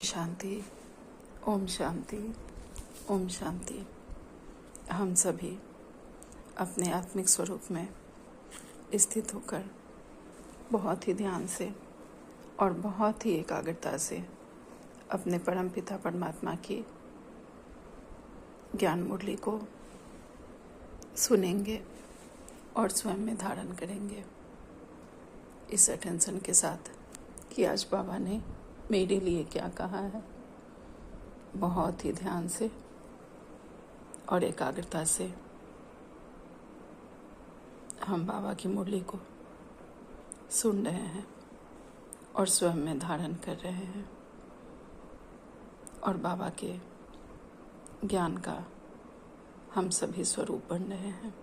शांति। ओम शांति। ओम शांति। हम सभी अपने आत्मिक स्वरूप में स्थित होकर बहुत ही ध्यान से और बहुत ही एकाग्रता से अपने परमपिता परमात्मा की ज्ञान मुरली को सुनेंगे और स्वयं में धारण करेंगे, इस अटेंशन के साथ कि आज बाबा ने मेरे लिए क्या कहा है। बहुत ही ध्यान से और एकाग्रता से हम बाबा की मुरली को सुन रहे हैं और स्वयं में धारण कर रहे हैं और बाबा के ज्ञान का हम सभी स्वरूप बन रहे हैं।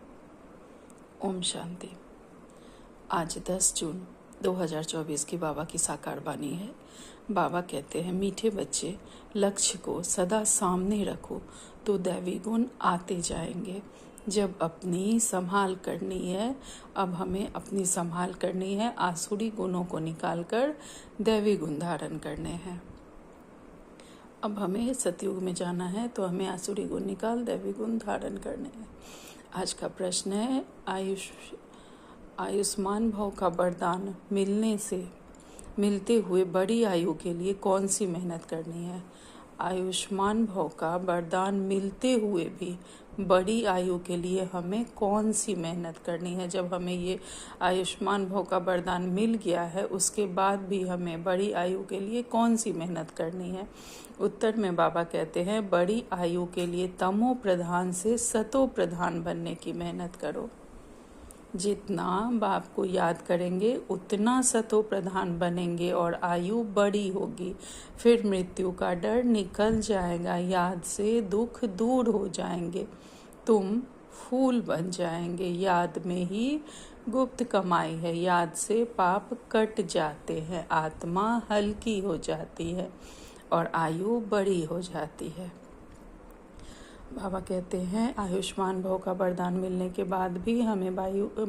ओम शांति। आज 10 जून 2024 की बाबा की साकार वाणी है। बाबा कहते हैं, मीठे बच्चे, लक्ष्य को सदा सामने रखो तो दैवी गुण आते जाएंगे। जब अपनी संभाल करनी है, अब हमें अपनी संभाल करनी है, आसुरी गुणों को निकालकर दैवी गुण धारण करने हैं। अब हमें सतयुग में जाना है तो हमें आसुरी गुण निकाल दैवी गुण धारण करने हैं। आज का प्रश्न है, आयुष्मान भव का वरदान मिलते हुए बड़ी आयु के लिए कौन सी मेहनत करनी है। आयुष्मान भव का वरदान मिलते हुए भी बड़ी आयु के लिए हमें कौन सी मेहनत करनी है। जब हमें ये आयुष्मान भव का वरदान मिल गया है, उसके बाद भी हमें बड़ी आयु के लिए कौन सी मेहनत करनी है। उत्तर में बाबा कहते हैं, बड़ी आयु के लिए तमो प्रधान से सतो प्रधान बनने की मेहनत करो। जितना बाप को याद करेंगे उतना सतो प्रधान बनेंगे और आयु बड़ी होगी। फिर मृत्यु का डर निकल जाएगा, याद से दुख दूर हो जाएंगे, तुम फूल बन जाएंगे। याद में ही गुप्त कमाई है, याद से पाप कट जाते हैं, आत्मा हल्की हो जाती है और आयु बड़ी हो जाती है। बाबा कहते हैं, आयुष्मान भव का वरदान मिलने के बाद भी हमें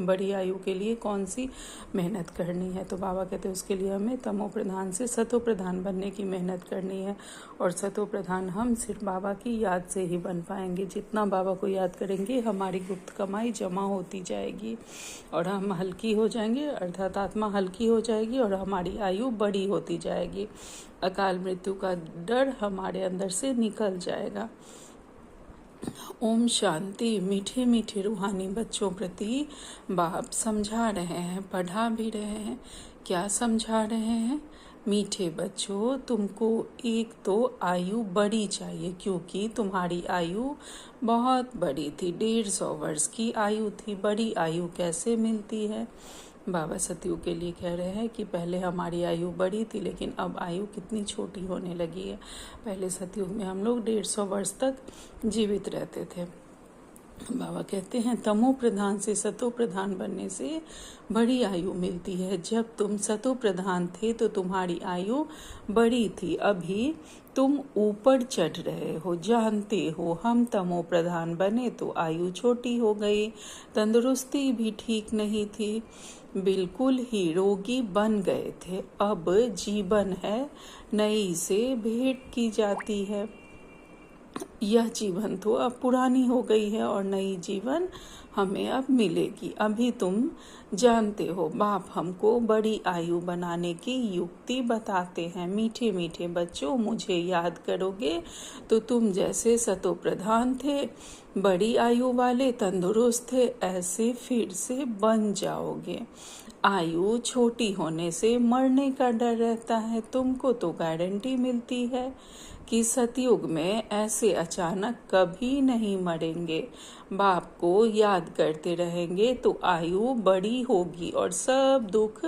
बड़ी आयु के लिए कौन सी मेहनत करनी है। तो बाबा कहते हैं, उसके लिए हमें तमो प्रधान से सतो प्रधान बनने की मेहनत करनी है। और सतो प्रधान हम सिर्फ बाबा की याद से ही बन पाएंगे। जितना बाबा को याद करेंगे, हमारी गुप्त कमाई जमा होती जाएगी और हम हल्की हो जाएंगे, अर्थात आत्मा हल्की हो जाएगी और हमारी आयु बड़ी होती जाएगी। अकाल मृत्यु का डर हमारे अंदर से निकल जाएगा। ओम शांति। मीठे मीठे रूहानी बच्चों प्रति बाप समझा रहे हैं, पढ़ा भी रहे हैं। क्या समझा रहे हैं? मीठे बच्चों, तुमको एक तो आयु बड़ी चाहिए, क्योंकि तुम्हारी आयु बहुत बड़ी थी, 150 वर्ष की आयु थी। बड़ी आयु कैसे मिलती है? बाबा सतयुग के लिए कह रहे हैं कि पहले हमारी आयु बड़ी थी, लेकिन अब आयु कितनी छोटी होने लगी है। पहले सतयुग में हम लोग 150 वर्ष तक जीवित रहते थे। बाबा कहते हैं, तमो प्रधान से सतो प्रधान बनने से बड़ी आयु मिलती है। जब तुम सतो प्रधान थे तो तुम्हारी आयु बड़ी थी, अभी तुम ऊपर चढ़ रहे हो। जानते हो, हम तमो प्रधान बने तो आयु छोटी हो गई, तंदुरुस्ती भी ठीक नहीं थी, बिल्कुल ही रोगी बन गए थे। अब जीवन है, नई से भेंट की जाती है। यह जीवन तो अब पुरानी हो गई है और नई जीवन हमें अब मिलेगी। अभी तुम जानते हो, बाप हमको बड़ी आयु बनाने की युक्ति बताते हैं। मीठे मीठे बच्चों, मुझे याद करोगे तो तुम जैसे सतो प्रधान थे, बड़ी आयु वाले, तंदुरुस्त थे, ऐसे फिर से बन जाओगे। आयु छोटी होने से मरने का डर रहता है, तुमको तो गारंटी मिलती है कि सतयुग में ऐसे अचानक कभी नहीं मरेंगे। बाप को याद करते रहेंगे तो आयु बड़ी होगी और सब दुख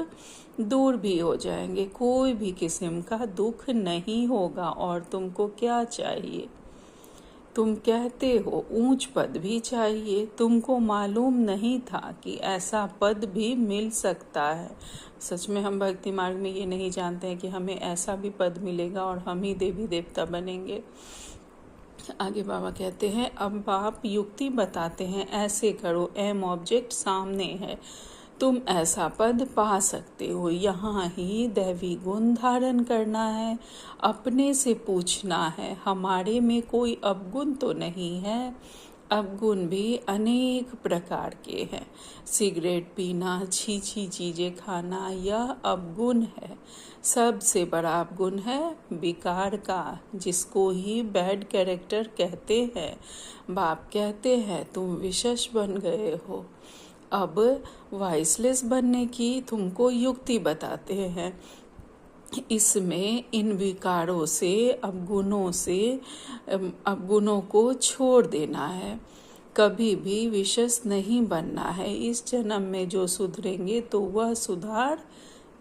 दूर भी हो जाएंगे। कोई भी किस्म का दुख नहीं होगा। और तुमको क्या चाहिए? तुम कहते हो ऊंच पद भी चाहिए, तुमको मालूम नहीं था कि ऐसा पद भी मिल सकता है। सच में हम भक्ति मार्ग में ये नहीं जानते हैं कि हमें ऐसा भी पद मिलेगा और हम ही देवी देवता बनेंगे। आगे बाबा कहते हैं, अब बाप युक्ति बताते हैं, ऐसे करो, एम ऑब्जेक्ट सामने है, तुम ऐसा पद पा सकते हो। यहाँ ही दैवी गुण धारण करना है, अपने से पूछना है हमारे में कोई अवगुण तो नहीं है। अवगुण भी अनेक प्रकार के हैं। सिगरेट पीना, छी चीजें खाना, यह अवगुण है। सबसे बड़ा अवगुण है विकार का, जिसको ही बैड कैरेक्टर कहते हैं। बाप कहते हैं तुम विशेष बन गए हो। अब वाइसलेस बनने की तुमको युक्ति बताते हैं। इसमें इन विकारों से, अवगुणों को छोड़ देना है। कभी भी विशेष नहीं बनना है। इस जन्म में जो सुधरेंगे तो वह सुधार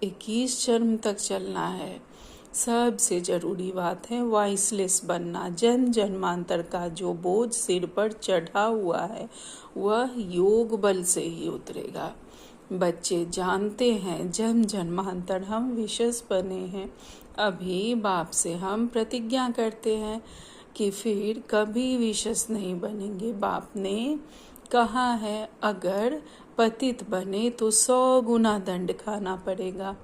21 जन्म तक चलना है। सबसे जरूरी बात है वाइसलेस बनना। जन्मांतर का जो बोझ सिर पर चढ़ा हुआ है वह योग बल से ही उतरेगा। बच्चे जानते हैं जन्मांतर हम विशेष बने हैं। अभी बाप से हम प्रतिज्ञा करते हैं कि फिर कभी विशेष नहीं बनेंगे। बाप ने कहा है अगर पतित बने तो 100 गुना दंड खाना पड़ेगा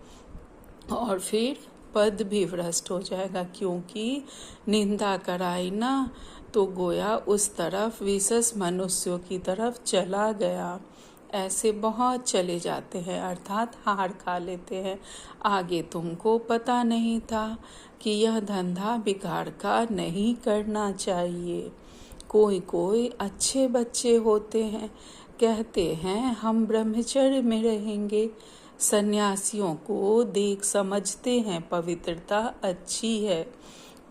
और फिर पद भी भ्रष्ट हो जाएगा, क्योंकि निंदा कराई ना तो गोया उस तरफ विशेष मनुष्यों की तरफ चला गया। ऐसे बहुत चले जाते हैं, अर्थात हार खा लेते हैं। आगे तुमको पता नहीं था कि यह धंधा बिगाड़ का नहीं करना चाहिए। कोई अच्छे बच्चे होते हैं, कहते हैं हम ब्रह्मचर्य में रहेंगे। सन्यासियों को देख समझते हैं पवित्रता अच्छी है।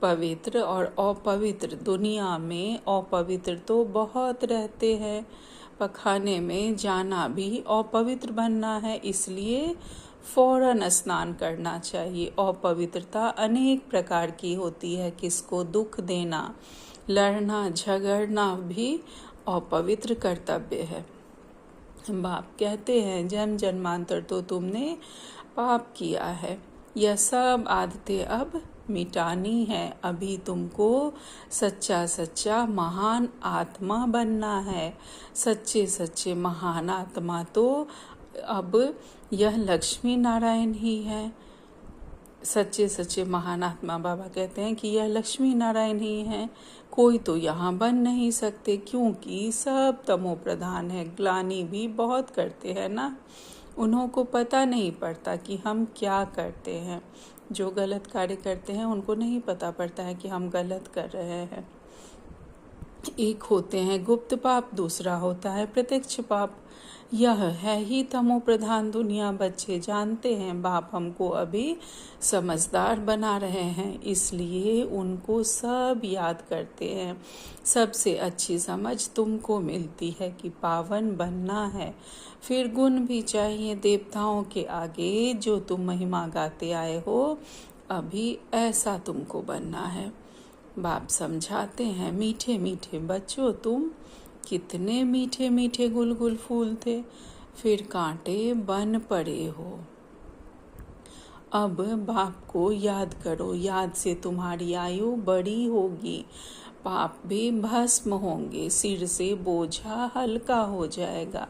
पवित्र और अपवित्र, दुनिया में अपवित्र तो बहुत रहते हैं। पखाने में जाना भी अपवित्र बनना है, इसलिए फौरन स्नान करना चाहिए। अपवित्रता अनेक प्रकार की होती है। किसको दुख देना, लड़ना झगड़ना भी अपवित्र कर्तव्य है। बाप कहते हैं जन्मांतर तो तुमने पाप किया है, यह सब आदतें अब मिटानी है। अभी तुमको सच्चा महान आत्मा बनना है। सच्चे महान आत्मा तो अब यह लक्ष्मी नारायण ही है। सच्चे महान आत्मा बाबा कहते हैं कि यह लक्ष्मी नारायण ही है। कोई तो यहाँ बन नहीं सकते, क्योंकि सब तमो प्रधान है। ग्लानि भी बहुत करते हैं ना, उन्हों को पता नहीं पड़ता कि हम क्या करते हैं। जो गलत कार्य करते हैं उनको नहीं पता पड़ता है कि हम गलत कर रहे हैं। एक होते हैं गुप्त पाप, दूसरा होता है प्रत्यक्ष पाप। यह है ही तमो प्रधान दुनिया। बच्चे जानते हैं बाप हमको अभी समझदार बना रहे हैं, इसलिए उनको सब याद करते हैं। सबसे अच्छी समझ तुमको मिलती है कि पावन बनना है। फिर गुण भी चाहिए देवताओं के आगे, जो तुम महिमा गाते आए हो अभी ऐसा तुमको बनना है। बाप समझाते हैं मीठे मीठे बच्चों, तुम कितने मीठे मीठे गुलगुल फूल थे, फिर कांटे बन पड़े हो। अब बाप को याद करो, याद से तुम्हारी आयु बड़ी होगी, पाप भी भस्म होंगे, सिर से बोझा हल्का हो जाएगा।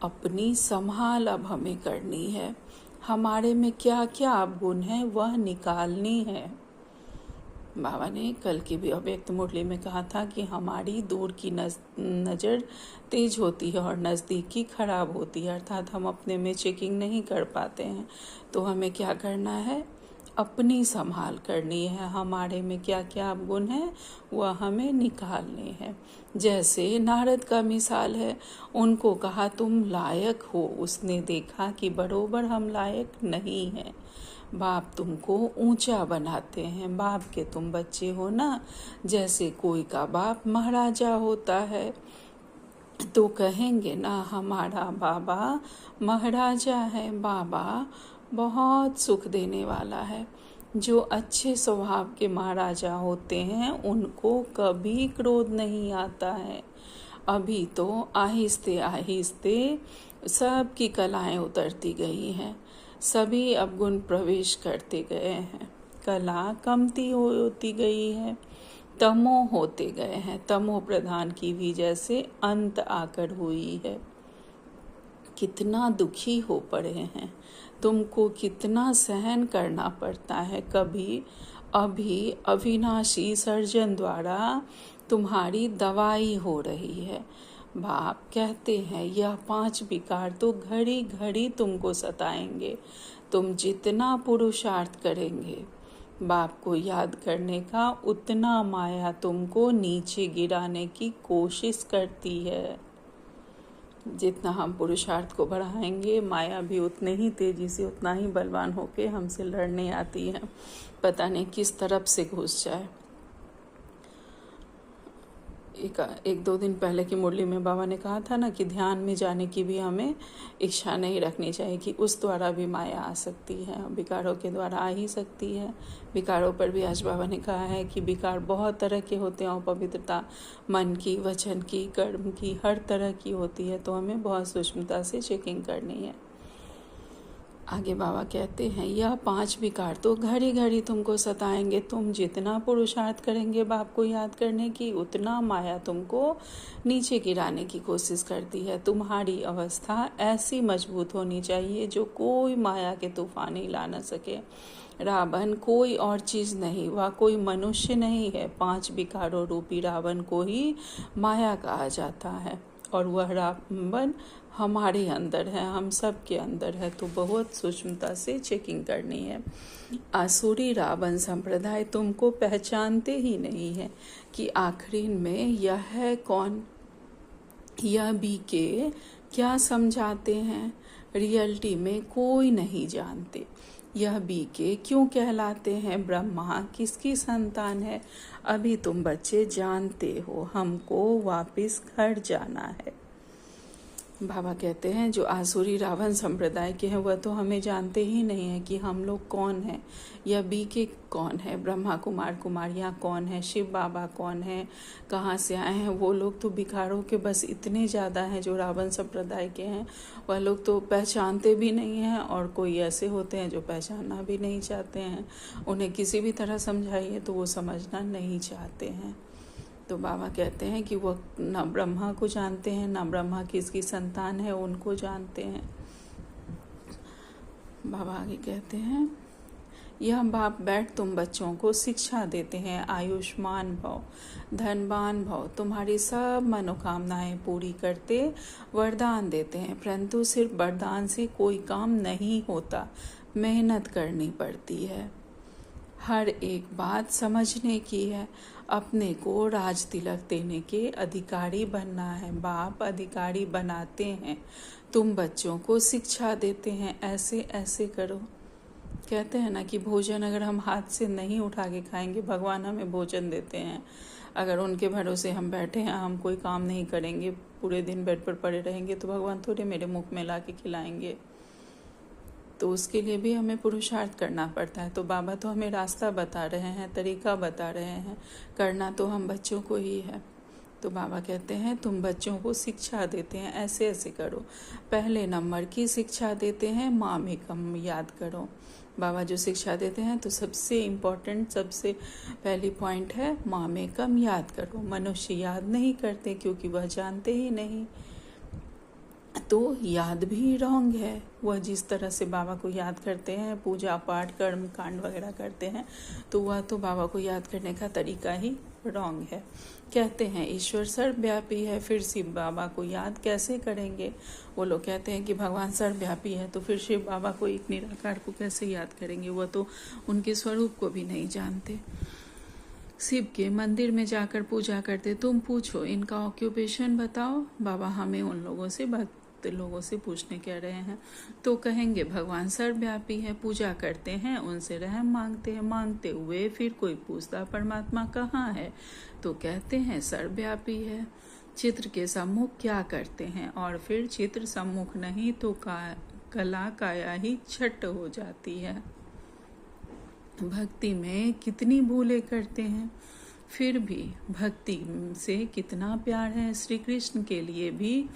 अपनी संभाल अब हमें करनी है। हमारे में क्या क्या अवगुण है वह निकालनी है। बाबा ने कल की भी अव्यक्त मुरली में कहा था कि हमारी दूर की नज़र तेज होती है और नज़दीकी खराब होती है, अर्थात हम अपने में चेकिंग नहीं कर पाते हैं। तो हमें क्या करना है, अपनी संभाल करनी है। हमारे में क्या क्या अवगुण है वह हमें निकालने हैं। जैसे नारद का मिसाल है, उनको कहा तुम लायक हो, उसने देखा कि बरोबर हम लायक नहीं हैं। बाप तुमको ऊंचा बनाते हैं। बाप के तुम बच्चे हो ना, जैसे कोई का बाप महाराजा होता है तो कहेंगे ना हमारा बाबा महाराजा है। बाबा बहुत सुख देने वाला है। जो अच्छे स्वभाव के महाराजा होते हैं उनको कभी क्रोध नहीं आता है। अभी तो आहिस्ते आहिस्ते सबकी कलाएं उतरती गई हैं, सभी अवगुण प्रवेश करते गए हैं, कला कमती होती गई है, तमो होते गए हैं। तमो प्रधान की भी जैसे अंत आकर हुई है। कितना दुखी हो पड़े हैं, तुमको कितना सहन करना पड़ता है। कभी अभी अविनाशी सर्जन द्वारा तुम्हारी दवाई हो रही है। बाप कहते हैं यह 5 विकार तो घड़ी घड़ी तुमको सताएंगे। तुम जितना पुरुषार्थ करेंगे बाप को याद करने का, उतना माया तुमको नीचे गिराने की कोशिश करती है। जितना हम पुरुषार्थ को बढ़ाएंगे, माया भी उतने ही तेजी से, उतना ही बलवान होके हमसे लड़ने आती है। पता नहीं किस तरफ से घुस जाए। एक दो दिन पहले की मुरली में बाबा ने कहा था ना कि ध्यान में जाने की भी हमें इच्छा नहीं रखनी चाहिए, कि उस द्वारा भी माया आ सकती है, विकारों के द्वारा आ ही सकती है। विकारों पर भी आज बाबा ने कहा है कि विकार बहुत तरह के होते हैं, और पवित्रता मन की, वचन की, कर्म की, हर तरह की होती है। तो हमें बहुत सूक्ष्मता से चेकिंग करनी है। आगे बाबा कहते हैं यह 5 विकार तो घड़ी घड़ी तुमको सताएंगे। तुम जितना पुरुषार्थ करेंगे बाप को याद करने की, उतना माया तुमको नीचे गिराने की कोशिश करती है। तुम्हारी अवस्था ऐसी मजबूत होनी चाहिए जो कोई माया के तूफान ही ला न सके। रावण कोई और चीज़ नहीं, वह कोई मनुष्य नहीं है। 5 विकारों रूपी रावण को ही माया कहा जाता है, और वह रावण हमारे अंदर है, हम सब के अंदर है। तो बहुत सूक्ष्मता से चेकिंग करनी है। आसुरी रावण संप्रदाय तुमको पहचानते ही नहीं है कि आखिरी में यह है कौन। यह भी के क्या समझाते हैं, रियलिटी में कोई नहीं जानते। यह भी के क्यों कहलाते हैं, ब्रह्मा किसकी संतान है। अभी तुम बच्चे जानते हो हमको वापस घर जाना है। बाबा कहते हैं जो आसुरी रावण संप्रदाय के हैं वह तो हमें जानते ही नहीं है कि हम लोग कौन हैं। यह बी के कौन है, ब्रह्मा कुमार कुमारियाँ कौन है, शिव बाबा कौन है, कहाँ से आए हैं। वो लोग तो विकारों के बस इतने ज़्यादा हैं जो रावण संप्रदाय के हैं, वह लोग तो पहचानते भी नहीं हैं। और कोई ऐसे होते हैं जो पहचानना भी नहीं चाहते हैं। उन्हें किसी भी तरह समझाइए तो वो समझना नहीं चाहते हैं। तो बाबा कहते हैं कि वो ना ब्रह्मा को जानते हैं, ना ब्रह्मा किसकी संतान है उनको जानते हैं। बाबा आगे कहते हैं यह बाप बैठ तुम बच्चों को शिक्षा देते हैं, आयुष्मान भव, धनवान भव, तुम्हारी सब मनोकामनाएं पूरी करते वरदान देते हैं। परंतु सिर्फ वरदान से कोई काम नहीं होता, मेहनत करनी पड़ती है। हर एक बात समझने की है। अपने को राज तिलक देने के अधिकारी बनना है। बाप अधिकारी बनाते हैं, तुम बच्चों को शिक्षा देते हैं, ऐसे ऐसे करो। कहते हैं ना कि भोजन अगर हम हाथ से नहीं उठा के खाएंगे, भगवान हमें भोजन देते हैं। अगर उनके भरोसे हम बैठे हैं, हम कोई काम नहीं करेंगे, पूरे दिन बेड पर पड़े रहेंगे, तो भगवान थोड़े मेरे मुख में ला के खिलाएंगे। तो उसके लिए भी हमें पुरुषार्थ करना पड़ता है। तो बाबा तो हमें रास्ता बता रहे हैं, तरीका बता रहे हैं, करना तो हम बच्चों को ही है। तो बाबा कहते हैं तुम बच्चों को शिक्षा देते हैं, ऐसे ऐसे करो। पहले नंबर की शिक्षा देते हैं, माँ में कम याद करो। बाबा जो शिक्षा देते हैं तो सबसे इम्पोर्टेंट, सबसे पहली पॉइंट है माँ में कम याद करो। मनुष्य याद नहीं करते क्योंकि वह जानते ही नहीं, तो याद भी रॉन्ग है। वह जिस तरह से बाबा को याद करते हैं, पूजा पाठ कर्म कांड वगैरह करते हैं, तो वह तो बाबा को याद करने का तरीका ही रॉन्ग है। कहते हैं ईश्वर सर्वव्यापी है, फिर शिव बाबा को याद कैसे करेंगे। वो लोग कहते हैं कि भगवान सर्वव्यापी है, तो फिर शिव बाबा को एक निराकार को कैसे याद करेंगे। वह तो उनके स्वरूप को भी नहीं जानते। शिव के मंदिर में जाकर पूजा करते, तुम पूछो इनका ऑक्यूपेशन बताओ। बाबा हमें उन लोगों से लोगों से पूछने कह रहे हैं, तो कहेंगे भगवान सर्वव्यापी है, पूजा करते हैं, उनसे रहम मांगते हैं। मांगते हुए फिर कोई पूछता परमात्मा कहाँ है, तो कहते हैं सर्वव्यापी है। चित्र के सम्मुख क्या करते हैं, और फिर चित्र सम्मुख नहीं तो कला काया ही छट हो जाती है। भक्ति में कितनी भूलें करते हैं, फिर भी भक्ति से कितना प्यार है। श्री कृष्ण के लिए भी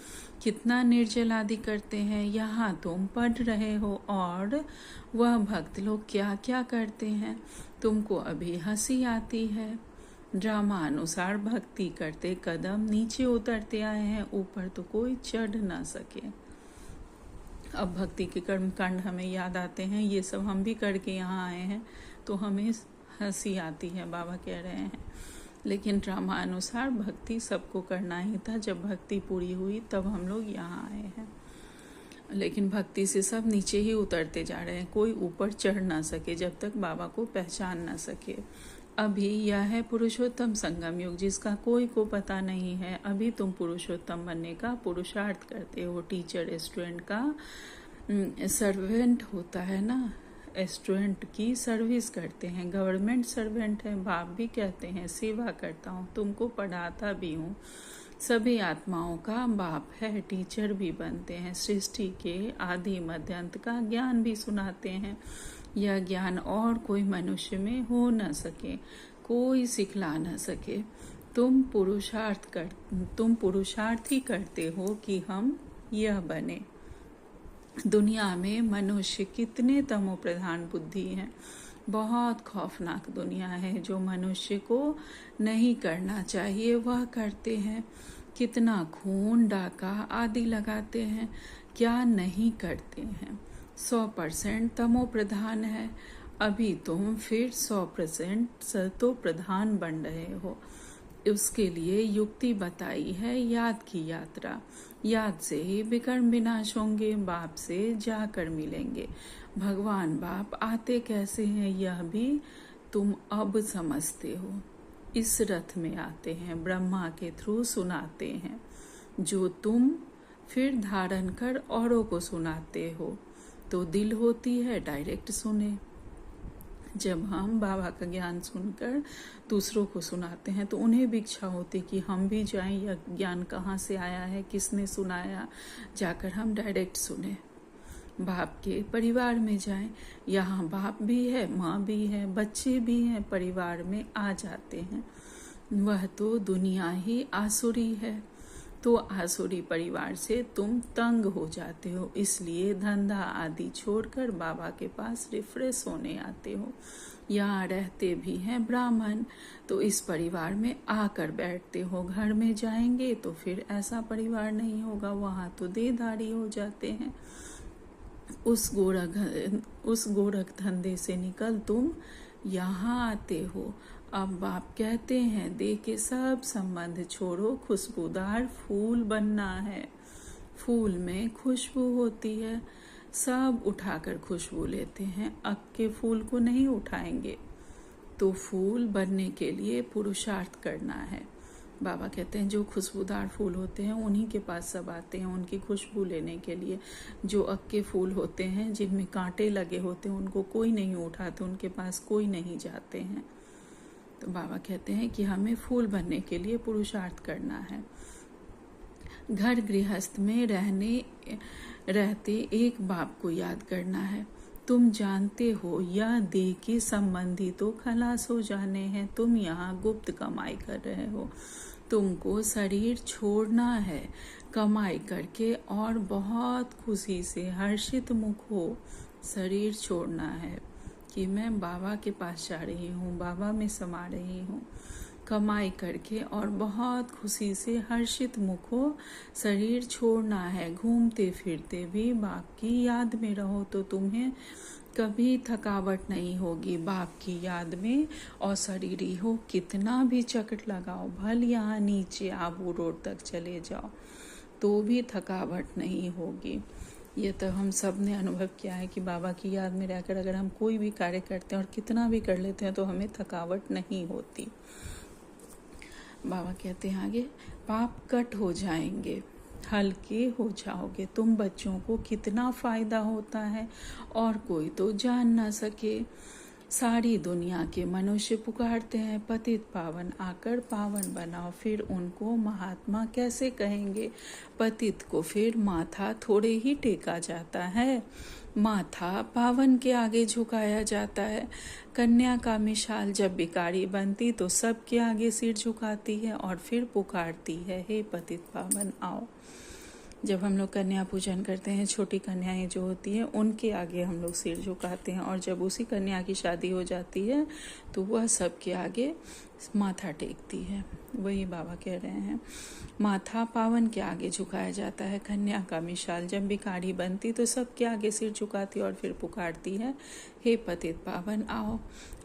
कितना निर्जल आदि करते हैं। यहाँ तुम पढ़ रहे हो और वह भक्त लोग क्या क्या करते हैं, तुमको अभी हंसी आती है। ड्रामा अनुसार भक्ति करते कदम नीचे उतरते आए हैं, ऊपर तो कोई चढ़ ना सके। अब भक्ति के कर्म कांड हमें याद आते हैं, ये सब हम भी करके यहाँ आए हैं, तो हमें हंसी आती है, बाबा कह रहे हैं। लेकिन ड्रामानुसार भक्ति सबको करना ही था। जब भक्ति पूरी हुई तब हम लोग यहाँ आए हैं। लेकिन भक्ति से सब नीचे ही उतरते जा रहे हैं, कोई ऊपर चढ़ ना सके जब तक बाबा को पहचान ना सके। अभी यह है पुरुषोत्तम संगम युग, जिसका कोई को पता नहीं है। अभी तुम पुरुषोत्तम बनने का पुरुषार्थ करते हो। टीचर स्टूडेंट का सर्वेंट होता है ना, स्टूडेंट की सर्विस करते हैं। गवर्नमेंट सर्वेंट है, बाप भी कहते हैं सेवा करता हूँ, तुमको पढ़ाता भी हूँ। सभी आत्माओं का बाप है, टीचर भी बनते हैं। सृष्टि के आदि मध्य अंत का ज्ञान भी सुनाते हैं। यह ज्ञान और कोई मनुष्य में हो न सके, कोई सिखला न सके। तुम पुरुषार्थ ही करते हो कि हम यह बने। दुनिया में मनुष्य कितने तमो प्रधान बुद्धि हैं। बहुत खौफनाक दुनिया है। जो मनुष्य को नहीं करना चाहिए वह करते हैं। कितना खून, डाका आदि लगाते हैं, क्या नहीं करते हैं। 100% तमो प्रधान है। अभी तुम फिर 100% सतो प्रधान बन रहे हो। उसके लिए युक्ति बताई है, याद की यात्रा। याद से ही विकर्म विनाश होंगे, बाप से जाकर मिलेंगे। भगवान बाप आते कैसे हैं यह भी तुम अब समझते हो। इस रथ में आते हैं, ब्रह्मा के थ्रू सुनाते हैं, जो तुम फिर धारण कर औरों को सुनाते हो। तो दिल होती है डायरेक्ट सुने। जब हम बाबा का ज्ञान सुनकर दूसरों को सुनाते हैं तो उन्हें भी इच्छा होती कि हम भी जाएं, यह ज्ञान कहाँ से आया है, किसने सुनाया, जाकर हम डायरेक्ट सुने। बाप के परिवार में जाएं। यहाँ बाप भी है, माँ भी है, बच्चे भी हैं, परिवार में आ जाते हैं। वह तो दुनिया ही आसुरी है, तो आसुरी परिवार से तुम तंग हो जाते हो, इसलिए धंधा आदि छोड़कर बाबा के पास रिफ्रेश होने आते हो। यहाँ रहते भी हैं ब्राह्मण, तो इस परिवार में आकर बैठते हो। घर में जाएंगे तो फिर ऐसा परिवार नहीं होगा, वहाँ तो देहधारी हो जाते हैं। उस गोरख धंधे से निकल तुम यहाँ आते हो। अब बाप कहते हैं, दे के सब संबंध छोड़ो, खुशबूदार फूल बनना है। फूल में खुशबू होती है, सब उठाकर खुशबू लेते हैं, अक के फूल को नहीं उठाएंगे। तो फूल बनने के लिए पुरुषार्थ करना है। बाबा कहते हैं जो खुशबूदार फूल होते हैं उन्हीं के पास सब आते हैं उनकी खुशबू लेने के लिए। जो अक के फूल होते हैं जिनमें कांटे लगे होते हैं उनको कोई नहीं उठाते, उनके पास कोई नहीं जाते हैं। तो बाबा कहते हैं कि हमें फूल बनने के लिए पुरुषार्थ करना है। घर गृहस्थ में रहते एक बाप को याद करना है। तुम जानते हो यह देह के संबंधी तो खलास हो जाने हैं, तुम यहाँ गुप्त कमाई कर रहे हो। तुमको शरीर छोड़ना है, कमाई करके और बहुत खुशी से हर्षित मुख हो शरीर छोड़ना है कि मैं बाबा के पास जा रही हूँ, बाबा में समा रही हूँ। कमाई करके और बहुत खुशी से हर्षित मुख हो शरीर छोड़ना है। घूमते फिरते भी बाप की याद में रहो तो तुम्हें कभी थकावट नहीं होगी। बाप की याद में और शरीरी हो, कितना भी चक्कर लगाओ, भल यहाँ नीचे आबू रोड तक चले जाओ तो भी थकावट नहीं होगी। ये तो हम सब ने अनुभव किया है कि बाबा की याद में रहकर अगर हम कोई भी कार्य करते हैं और कितना भी कर लेते हैं तो हमें थकावट नहीं होती। बाबा कहते हैं आगे, पाप कट हो जाएंगे, हल्के हो जाओगे। तुम बच्चों को कितना फायदा होता है और कोई तो जान ना सके। सारी दुनिया के मनुष्य पुकारते हैं पतित पावन आकर पावन बनाओ, फिर उनको महात्मा कैसे कहेंगे। पतित को फिर माथा थोड़े ही टेका जाता है, माथा पावन के आगे झुकाया जाता है। कन्या का मिसाल जब भिखारी बनती तो सबके आगे सिर झुकाती है और फिर पुकारती है, हे पतित पावन आओ। जब हम लोग कन्या पूजन करते हैं, छोटी कन्याएं जो होती हैं उनके आगे हम लोग सिर झुकाते हैं, और जब उसी कन्या की शादी हो जाती है तो वह सबके आगे माथा टेकती है। वही बाबा कह रहे हैं, माथा पावन के आगे झुकाया जाता है। कन्या का मिसाल जब भिखारी बनती तो सबके आगे सिर झुकाती और फिर पुकारती है, हे पतित पावन आओ।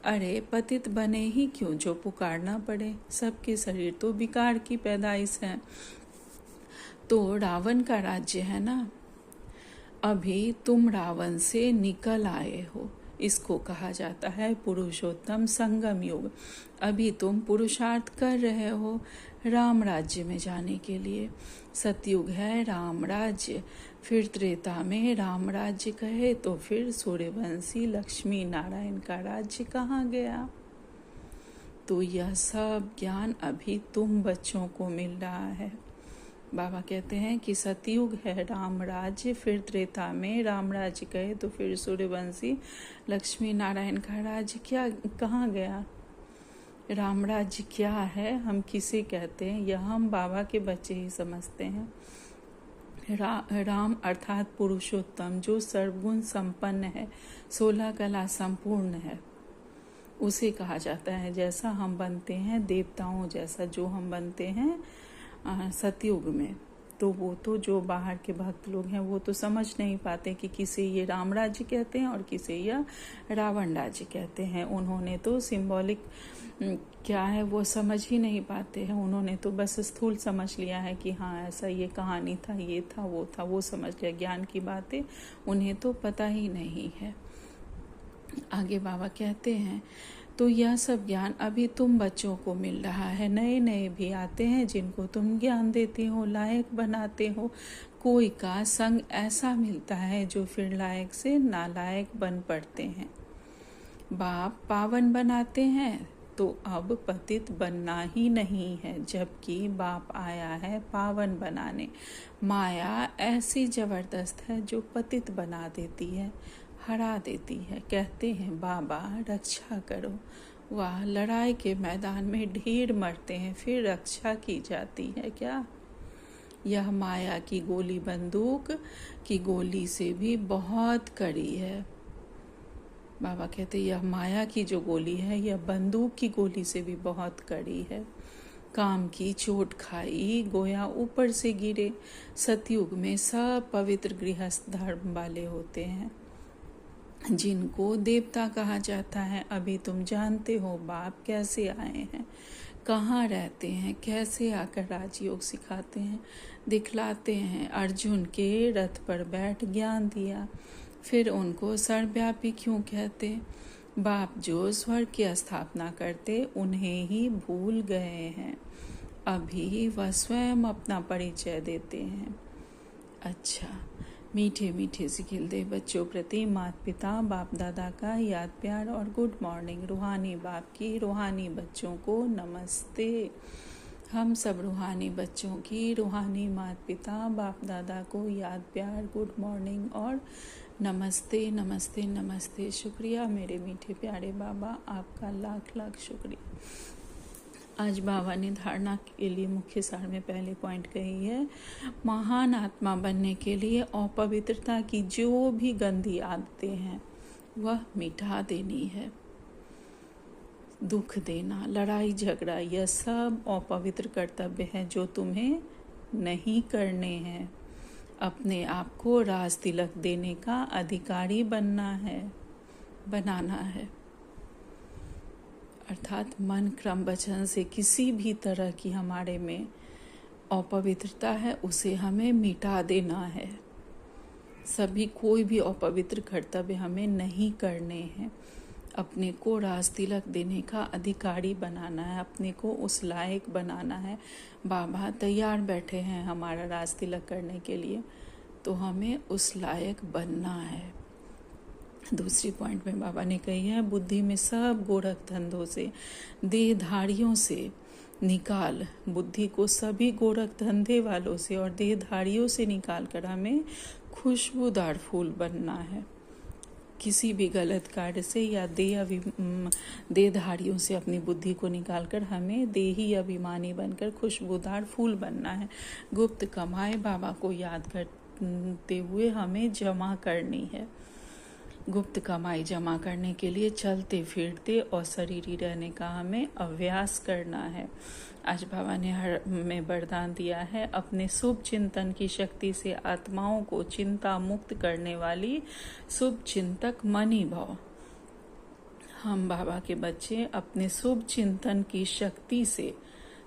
अरे पतित बने ही क्यों जो पुकारना पड़े, सबके शरीर तो विकार की पैदाइश है। तो रावण का राज्य है ना, अभी तुम रावण से निकल आए हो, इसको कहा जाता है पुरुषोत्तम संगम युग। अभी तुम पुरुषार्थ कर रहे हो राम राज्य में जाने के लिए। सतयुग है राम राज्य, फिर त्रेता में राम राज्य कहे तो फिर सूर्यवंशी लक्ष्मी नारायण का राज्य कहाँ गया। तो यह सब ज्ञान अभी तुम बच्चों को मिल रहा है। बाबा कहते हैं कि सतयुग है राम राज्य, फिर त्रेता में राम राज्य कहे तो फिर सूर्यवंशी लक्ष्मी नारायण का राज्य क्या कहाँ गया। राम राज्य क्या है, हम किसे कहते हैं, यह हम बाबा के बच्चे ही समझते हैं। राम अर्थात पुरुषोत्तम, जो सर्वगुण संपन्न है, 16 कला संपूर्ण है, उसे कहा जाता है। जैसा हम बनते हैं देवताओं जैसा जो हम बनते हैं सतयुग में, तो वो तो जो बाहर के भक्त लोग हैं वो तो समझ नहीं पाते कि किसे ये राम राज्य कहते हैं और किसे यह रावण राज्य कहते हैं। उन्होंने तो सिंबॉलिक क्या है वो समझ ही नहीं पाते हैं। उन्होंने तो बस स्थूल समझ लिया है कि हाँ ऐसा ये कहानी था, ये था, वो समझ लिया। ज्ञान की बातें उन्हें तो पता ही नहीं है। आगे बाबा कहते हैं, तो यह सब ज्ञान अभी तुम बच्चों को मिल रहा है। नए नए भी आते हैं जिनको तुम ज्ञान देते हो, लायक बनाते हो। कोई का संग ऐसा मिलता है जो फिर लायक से नालायक बन पड़ते हैं। बाप पावन बनाते हैं तो अब पतित बनना ही नहीं है, जबकि बाप आया है पावन बनाने। माया ऐसी जबरदस्त है जो पतित बना देती है, हरा देती है। कहते हैं बाबा रक्षा करो। वाह, लड़ाई के मैदान में ढेर मरते हैं, फिर रक्षा की जाती है क्या। यह माया की गोली बंदूक की गोली से भी बहुत कड़ी है। बाबा कहते यह माया की जो गोली है यह बंदूक की गोली से भी बहुत कड़ी है। काम की चोट खाई गोया ऊपर से गिरे। सतयुग में सब पवित्र गृहस्थ धर्म वाले होते हैं जिनको देवता कहा जाता है। अभी तुम जानते हो बाप कैसे आए हैं, कहाँ रहते हैं, कैसे आकर राजयोग सिखाते हैं, दिखलाते हैं। अर्जुन के रथ पर बैठ ज्ञान दिया, फिर उनको सर्वव्यापी क्यों कहते। बाप जो स्वर्ग की स्थापना करते उन्हें ही भूल गए हैं, अभी वह स्वयं अपना परिचय देते हैं। अच्छा, मीठे मीठे से खिलते बच्चों प्रति माता पिता बाप दादा का याद प्यार और गुड मॉर्निंग। रूहानी बाप की रूहानी बच्चों को नमस्ते। हम सब रूहानी बच्चों की रूहानी माता पिता बाप दादा को याद प्यार गुड मॉर्निंग और नमस्ते नमस्ते नमस्ते। शुक्रिया मेरे मीठे प्यारे बाबा, आपका लाख लाख शुक्रिया। आज बाबा ने धारणा के लिए मुख्य सार में पहले पॉइंट कही है, महान आत्मा बनने के लिए अपवित्रता की जो भी गंदी आदतें हैं वह मिटा देनी है। दुख देना, लड़ाई झगड़ा, यह सब अपवित्र कर्तव्य है जो तुम्हें नहीं करने हैं। अपने आप को राज तिलक देने का अधिकारी बनाना है। अर्थात मन क्रम वचन से किसी भी तरह की हमारे में अपवित्रता है उसे हमें मिटा देना है। सभी कोई भी अपवित्र कर्तव्य हमें नहीं करने हैं। अपने को राज तिलक देने का अधिकारी बनाना है, अपने को उस लायक बनाना है। बाबा तैयार बैठे हैं हमारा राज तिलक करने के लिए, तो हमें उस लायक बनना है। दूसरी पॉइंट में बाबा ने कही है, बुद्धि में सब गोरख धंधों से, देहधारियों से निकाल, बुद्धि को सभी गोरख धंधे वालों से और देहधारियों से निकाल कर हमें खुशबूदार फूल बनना है। किसी भी गलत कार्य से या देहधारियों से अपनी बुद्धि को निकालकर हमें देही अभिमानी बनकर खुशबूदार फूल बनना है। गुप्त कमाई बाबा को याद करते हुए हमें जमा करनी है। गुप्त कमाई जमा करने के लिए चलते फिरते और शरीरी रहने का हमें अभ्यास करना है। आज बाबा ने हमें वरदान दिया है, अपने शुभ चिंतन की शक्ति से आत्माओं को चिंता मुक्त करने वाली शुभ चिंतक मनी भव। हम बाबा के बच्चे अपने शुभ चिंतन की शक्ति से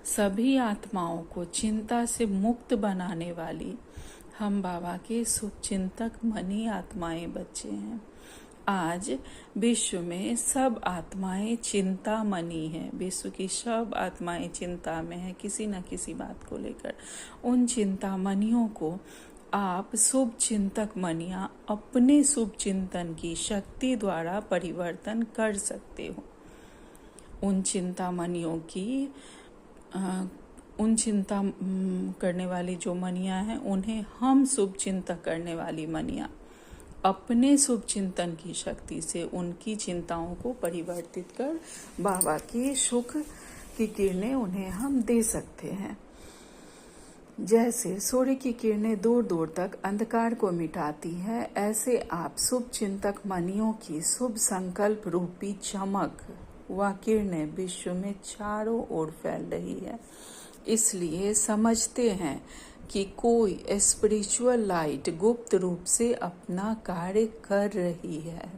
सभी आत्माओं को चिंता से मुक्त बनाने वाली हम बाबा के शुभ चिंतक मनी आत्माएं बच्चे हैं। आज विश्व में सब आत्माएं चिंता मनी हैं। विश्व की सब आत्माएं चिंता में हैं किसी न किसी बात को लेकर। उन चिंता मनियों को आप शुभ चिंतक मनिया अपने शुभ चिंतन की शक्ति द्वारा परिवर्तन कर सकते हो। उन चिंता मनियों की उन चिंता करने वाली जो मनियां हैं उन्हें हम शुभ चिंतक करने वाली मनियां अपने शुभ चिंतन की शक्ति से उनकी चिंताओं को परिवर्तित कर बाबा की सुख की किरणें उन्हें हम दे सकते हैं। जैसे सूर्य की किरणें दूर दूर तक अंधकार को मिटाती है, ऐसे आप शुभ चिंतक मनियों की शुभ संकल्प रूपी चमक व किरणें विश्व में चारों ओर फैल रही है। इसलिए समझते हैं कि कोई स्पिरिचुअल लाइट गुप्त रूप से अपना कार्य कर रही है।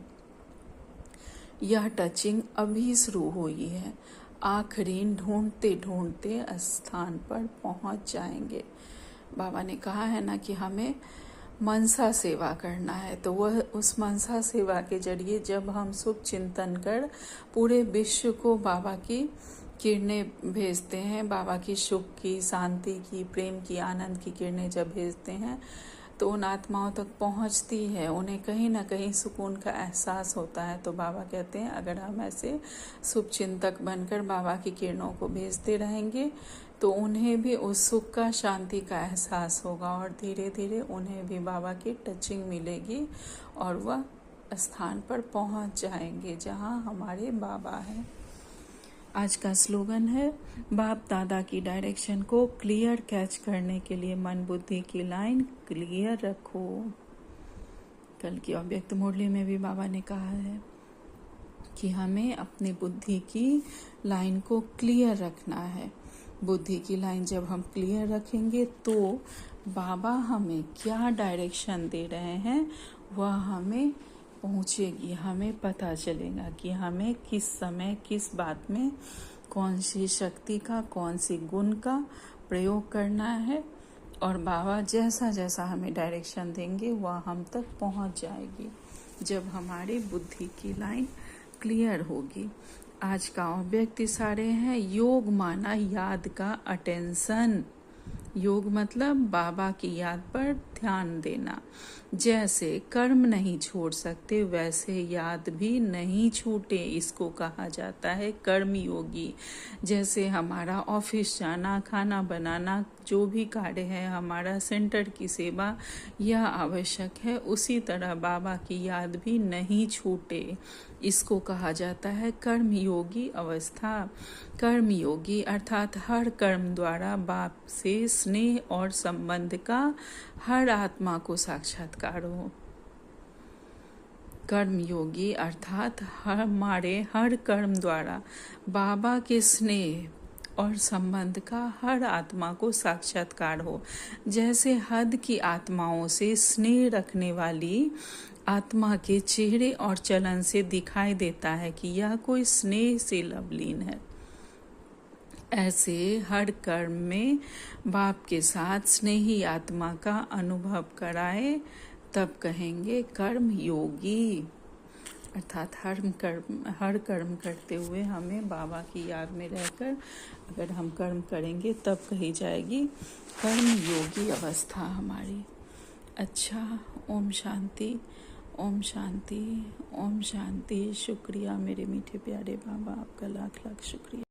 यह टचिंग अभी शुरू हुई है। आखिरी ढूंढते ढूंढते स्थान पर पहुंच जाएंगे। बाबा ने कहा है ना कि हमें मनसा सेवा करना है, तो वह उस मनसा सेवा के जरिए जब हम शुभ चिंतन कर पूरे विश्व को बाबा की किरणें भेजते हैं, बाबा की सुख की, शांति की, प्रेम की, आनंद की किरणें जब भेजते हैं तो उन आत्माओं तक पहुंचती है, उन्हें कहीं ना कहीं सुकून का एहसास होता है। तो बाबा कहते हैं अगर हम ऐसे शुभ चिंतक बनकर बाबा की किरणों को भेजते रहेंगे तो उन्हें भी उस सुख का, शांति का एहसास होगा और धीरे धीरे उन्हें भी बाबा की टचिंग मिलेगी और वह स्थान पर पहुंच जाएंगे जहां हमारे बाबा हैं। आज का स्लोगन है, बाप दादा की डायरेक्शन को क्लियर कैच करने के लिए मन बुद्धि की लाइन क्लियर रखो। कल की अव्यक्त मुरली में भी बाबा ने कहा है कि हमें अपनी बुद्धि की लाइन को क्लियर रखना है। बुद्धि की लाइन जब हम क्लियर रखेंगे तो बाबा हमें क्या डायरेक्शन दे रहे हैं वह हमें पहुंचेगी। हमें पता चलेगा कि हमें किस समय किस बात में कौन सी शक्ति का, कौन सी गुण का प्रयोग करना है और बाबा जैसा जैसा हमें डायरेक्शन देंगे वह हम तक पहुंच जाएगी जब हमारी बुद्धि की लाइन क्लियर होगी। आज का अव्यक्त इशारे हैं, योग माना याद का अटेंशन। योग मतलब बाबा की याद पर ध्यान देना। जैसे कर्म नहीं छोड़ सकते वैसे याद भी नहीं छूटे, इसको कहा जाता है कर्म योगी। जैसे हमारा ऑफिस जाना, खाना बनाना, जो भी कार्य है, हमारा सेंटर की सेवा यह आवश्यक है, उसी तरह बाबा की याद भी नहीं छूटे, इसको कहा जाता है कर्म योगी अवस्था। कर्म योगी अर्थात हर कर्म द्वारा बाप से स्नेह और संबंध का हर आत्मा को साक्षात्कार हो। कर्म योगी अर्थात हमारे हर कर्म द्वारा बाबा के स्नेह और संबंध का हर आत्मा को साक्षात्कार हो। जैसे हद की आत्माओं से स्नेह रखने वाली आत्मा के चेहरे और चलन से दिखाई देता है कि यह कोई स्नेह से लवलीन है, ऐसे हर कर्म में बाप के साथ स्नेही आत्मा का अनुभव कराए तब कहेंगे कर्म योगी। अर्थात हर कर्म करते हुए हमें बाबा की याद में रहकर अगर हम कर्म करेंगे तब कही जाएगी कर्म योगी अवस्था हमारी। अच्छा, ओम शांति, ओम शांति, ओम शांति। शुक्रिया मेरे मीठे प्यारे बाबा, आपका लाख लाख शुक्रिया।